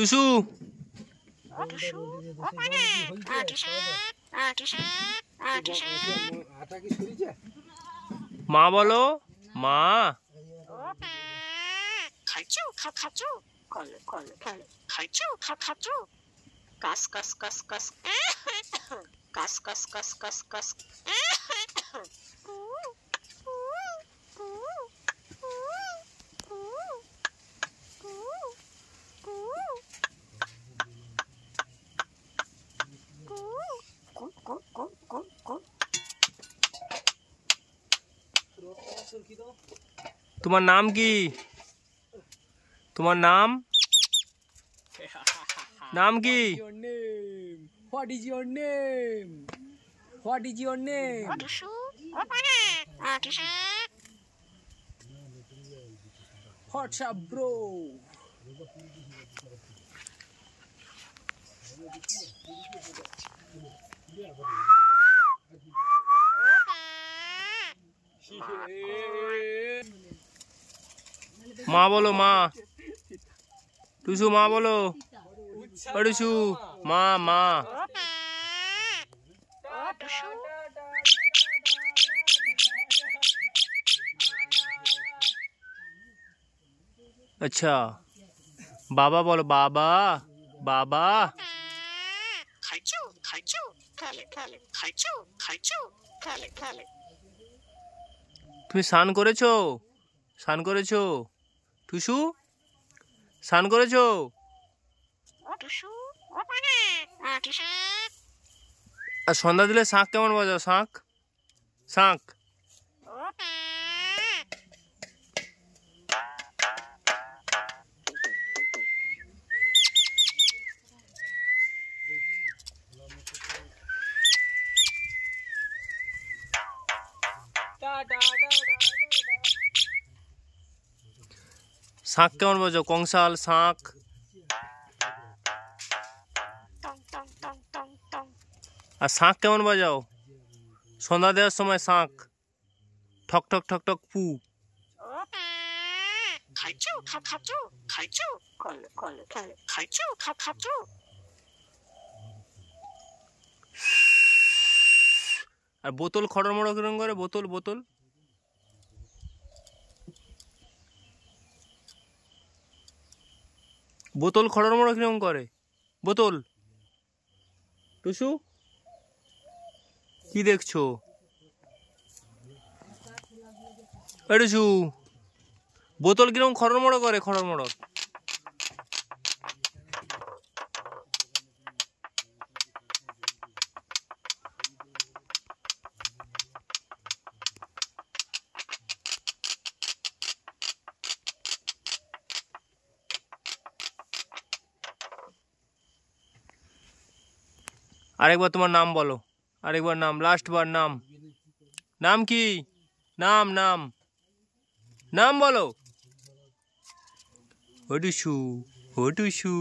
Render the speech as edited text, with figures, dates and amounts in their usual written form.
টুসু মা বলো মা। খাইছো খাচ্ছো কলে কলে কলে খাইছো খাচ্ছো কাস কাস কাস কাস কাস কাস কাস কাস কাস তোমার নাম কি? তোমার নাম নাম কি? What is your name? What is your name? What's up, bro? মা বলো মা। টুসু মা বলো। টুসু মা মা। अच्छा बाबा बोलो बाबा बाबा। খাইছো খাইছো খালে খালে খাইছো খাইছো খালে খালে। তুমি স্নান করেছো? স্নান করেছো? টুসু স্নান করেছো? আর সন্ধ্যা দিলে শাঁখ কেমন বাজাও? শাঁখ শাঁখ। শাঁখ কেমন বাজাও? কংসাল শাঁখ। আর শাঁখ কেমন বাজাও? সন্ধ্যা দেওয়ার সময় শাঁখ ঠক ঠক ঠক ঠক পু। খাইছো খাচ্ছো খাইছো কলে কলে কলে খাইছো খাচ্ছো। আর বোতল খড়মড় কিরম করে? বোতল বোতল বোতল খড়মড় কিরম করে? বোতল। টুসু কি দেখছো? টুসু বোতল কিরম খড়মড় করে? খড়মড়। আরেকবার তোমার নাম বলো। আরেকবার নাম, লাস্ট বার নাম। নাম কি? নাম নাম নাম বলো। হটুসু হটুসু।